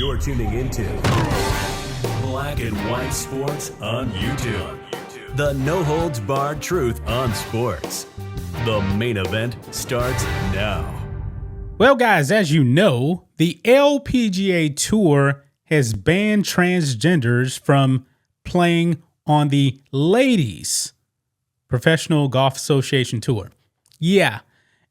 You're tuning into Black and White Sports on YouTube. The no-holds-barred truth on sports. The main event starts now. Well, guys, as you know, the LPGA Tour has banned transgenders from playing on the Ladies Professional Golf Association Tour. Yeah,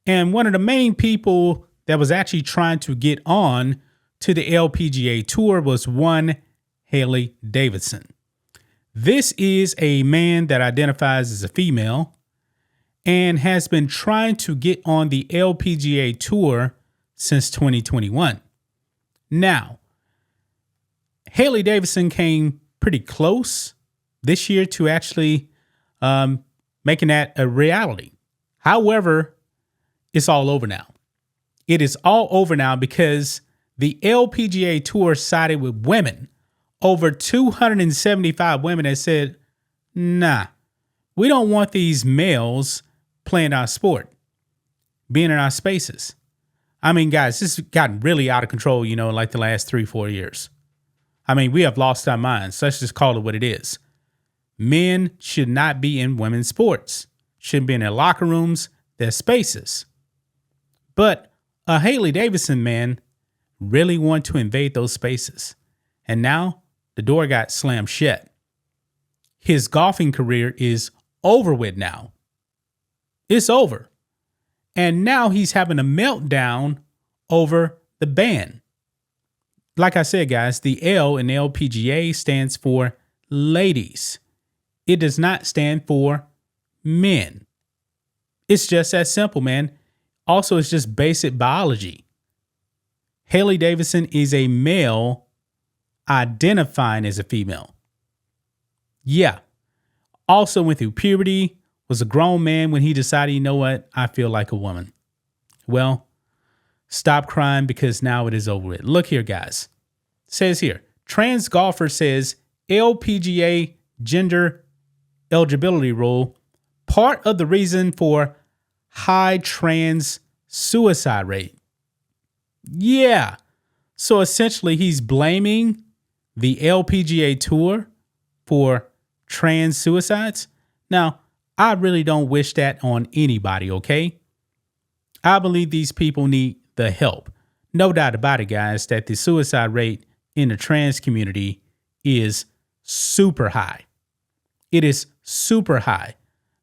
and one of the main people that was actually trying to get on to the LPGA Tour was one Hailey Davidson. This is a man that identifies as a female and has been trying to get on the LPGA Tour since 2021. Now, Hailey Davidson came pretty close this year to actually making that a reality. However, it's all over now. It is all over now because the LPGA Tour sided with women. Over 275 women that said, nah, we don't want these males playing our sport, being in our spaces. I mean, guys, this has gotten really out of control, like the last 3-4 years. I mean, we have lost our minds. Let's just call it what it is. Men should not be in women's sports. Shouldn't be in their locker rooms, their spaces. But a Hailey Davidson man really wanted to invade those spaces. And now the door got slammed shut. His golfing career is over with now. It's over. And now he's having a meltdown over the ban. Like I said, guys, the L in LPGA stands for ladies. It does not stand for men. It's just that simple, man. Also, it's just basic biology. Hailey Davidson is a male identifying as a female. Yeah. Also went through puberty, was a grown man when he decided, you know what, I feel like a woman. Well, stop crying because now it is over with. Look here, guys. It says here, trans golfer says LPGA gender eligibility rule, part of the reason for high trans suicide rate. Yeah. So essentially he's blaming the LPGA Tour for trans suicides. Now, I really don't wish that on anybody, okay? I believe these people need the help. No doubt about it, guys, that the suicide rate in the trans community is super high. It is super high.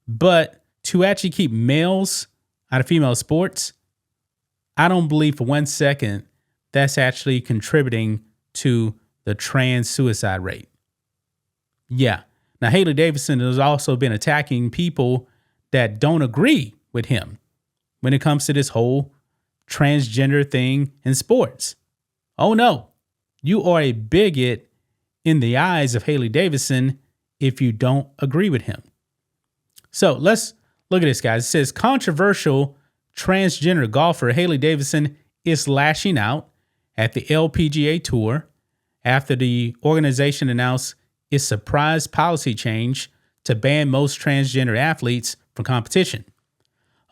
But to actually keep males out of female sports, I don't believe for 1 second that's actually contributing to the trans suicide rate. Yeah. Now, Hailey Davidson has also been attacking people that don't agree with him when it comes to this whole transgender thing in sports. Oh, no. You are a bigot in the eyes of Hailey Davidson if you don't agree with him. So let's look at this, guys. It says controversial transgender golfer Hailey Davidson is lashing out at the LPGA Tour after the organization announced its surprise policy change to ban most transgender athletes from competition.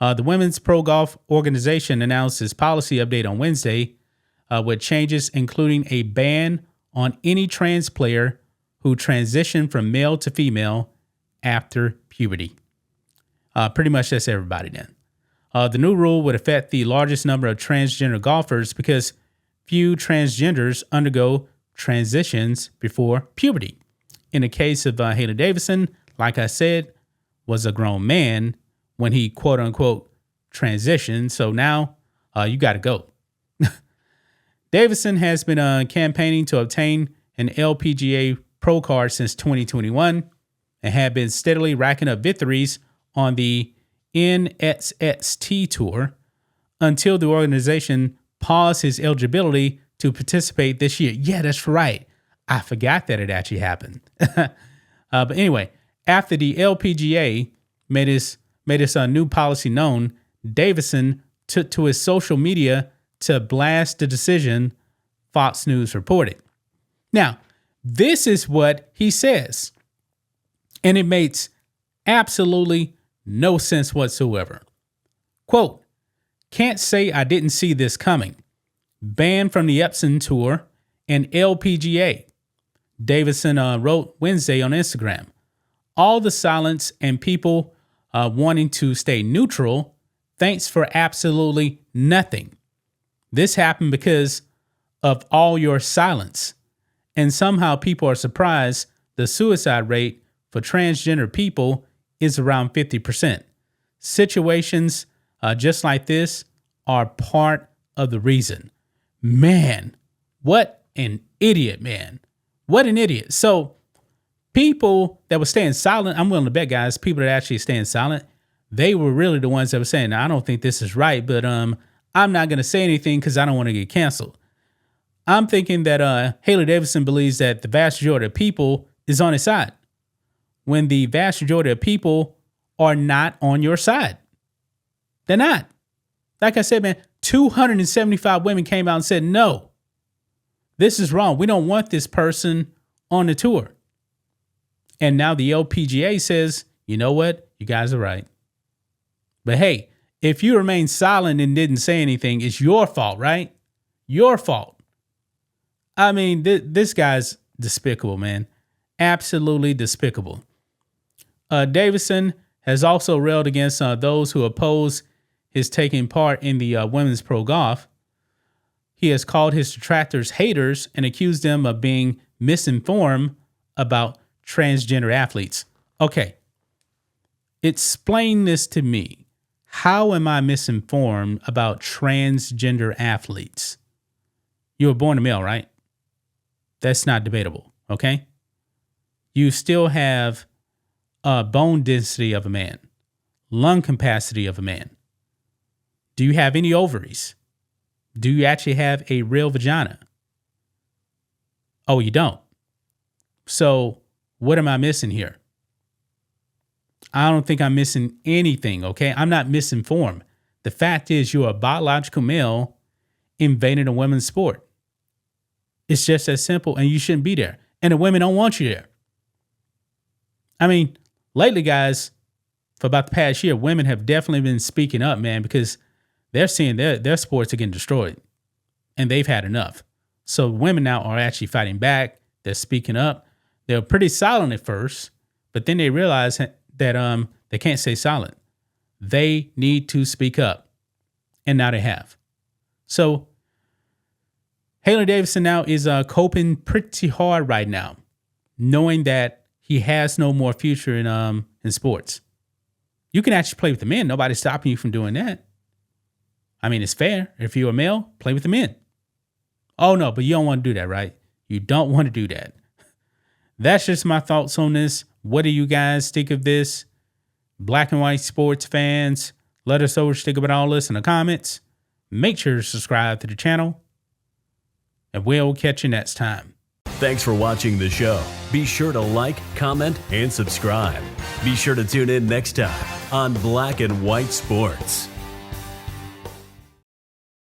The Women's Pro Golf Organization announced its policy update on Wednesday with changes including a ban on any trans player who transitioned from male to female after puberty. Pretty much that's everybody then. The new rule would affect the largest number of transgender golfers because few transgenders undergo transitions before puberty. In the case of Hailey Davidson, like I said, was a grown man when he quote unquote transitioned. So now you got to go. Davidson has been campaigning to obtain an LPGA Pro card since 2021 and had been steadily racking up victories on the NXT Tour until the organization paused his eligibility to participate this year. Yeah, that's right. I forgot that it actually happened. But anyway, after the LPGA made his new policy known, Davidson took to his social media to blast the decision, Fox News reported. Now, this is what he says, and it makes absolutely no sense whatsoever. Quote, can't say I didn't see this coming. Banned from the Epson Tour and LPGA. Davidson wrote Wednesday on Instagram, all the silence and people wanting to stay neutral, thanks for absolutely nothing. This happened because of all your silence. And somehow people are surprised the suicide rate for transgender people is around 50%. Situations just like this are part of the reason. Man, what an idiot, man. What an idiot. So people that were staying silent, I'm willing to bet, guys, people that actually staying silent, they were really the ones that were saying, I don't think this is right, but I'm not going to say anything because I don't want to get canceled. I'm thinking that Hailey Davidson believes that the vast majority of people is on his side, when the vast majority of people are not on your side. They're not. Like I said, man, 275 women came out and said, no, this is wrong. We don't want this person on the tour. And now the LPGA says, you know what? You guys are right. But hey, if you remain silent and didn't say anything, it's your fault, right? Your fault. I mean, this guy's despicable, man. Absolutely despicable. Davidson has also railed against those who oppose his taking part in the women's pro golf. He has called his detractors haters and accused them of being misinformed about transgender athletes. Okay, explain this to me. How am I misinformed about transgender athletes? You were born a male, right? That's not debatable, okay? You still have bone density of a man, lung capacity of a man. Do you have any ovaries? Do you actually have a real vagina? Oh, you don't. So what am I missing here? I don't think I'm missing anything, okay? I'm not misinformed. The fact is you're a biological male invading a women's sport. It's just that simple, and you shouldn't be there. And the women don't want you there. I mean, lately, guys, for about the past year, women have definitely been speaking up, man, because they're seeing their sports are getting destroyed, and they've had enough. So women now are actually fighting back. They're speaking up. They're pretty silent at first, but then they realize that they can't stay silent. They need to speak up, and now they have. So Hailey Davidson now is coping pretty hard right now, knowing that he has no more future in sports. You can actually play with the men. Nobody's stopping you from doing that. I mean, it's fair. If you're a male, play with the men. Oh, no, but you don't want to do that, right? You don't want to do that. That's just my thoughts on this. What do you guys think of this? Black and white sports fans, let us know what you think about all this in the comments. Make sure to subscribe to the channel, and we'll catch you next time. Thanks for watching the show. Be sure to like, comment, and subscribe. Be sure to tune in next time on Black and White Sports.